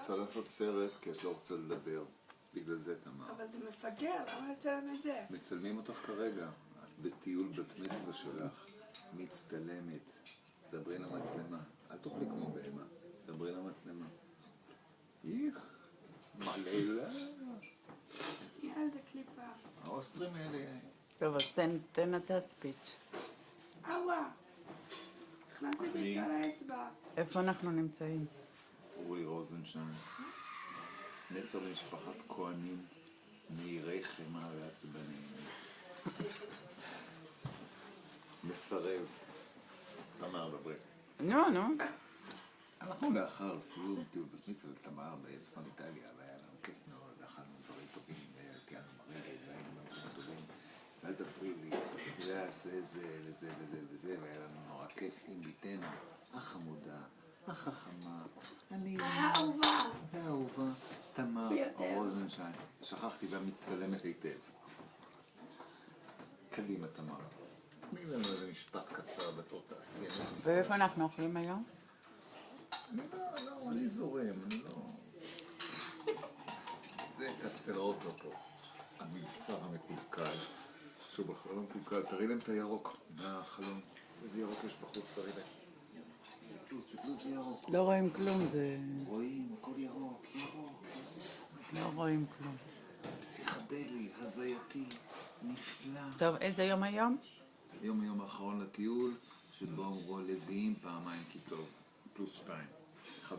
רוצה לעשות סרט כי את לא רוצה לדבר. בגלל זה, תמר. אבל אתה מפגר, למה לצלם את זה? מצלמים אותך כרגע. את בטיול בת מצווה שלך. מצטלמת. דברי למצלמה. אל תאכלי כמו בהמה. דברי למצלמה. איך? מה לילה? ילדה קליפה. האוסטרים האלה. טוב, אז תן אתה ספיץ'. אווה. הכנסתי ביצה לאצבע. איפה אנחנו נמצאים? אורי רוזנשטיין. נצר למשפחת כהנים. מהירי חמה ועצבנים. מסרב. תמר, דברי. נו. אנחנו לאחר סיום טיול בת מצווה ותמר בצפון איטליה, והיה לנו כיף מאוד, אכלנו דברים טובים, קיימנו מרגל, והיינו במקומות טובים, ואל תפריעי לי, לעשה זה, לזה וזה וזה, והיה לנו נורא כיף עם ביתנו, החמודה, החכמה, אני... האהובה. והאהובה, תמר ביותר. רוזנשטיין. שכחתי והמצטלמת היטב. קדימה, תמר. תני לנו איזה משפט קצר בתור תעשיינית. ואיפה אנחנו אוכלים היום? אני זורם, אני לא... זה קסטלאוטו פה, המבצר המקולקל, שהוא בכלל לא מקולקל. תראי להם את הירוק מהחלום. איזה ירוק יש בחוץ, תראי להם. תסתכלו, זה ירוק. לא רואים כלום, זה... רואים, הכל ירוק, ירוק. לא רואים כלום. פסיכדלי, הזייתי, נפלא. טוב, איזה יום היום? היום האחרון לטיול, שבו אמרו לוויים פעמיים כי טוב, +2, 1.5.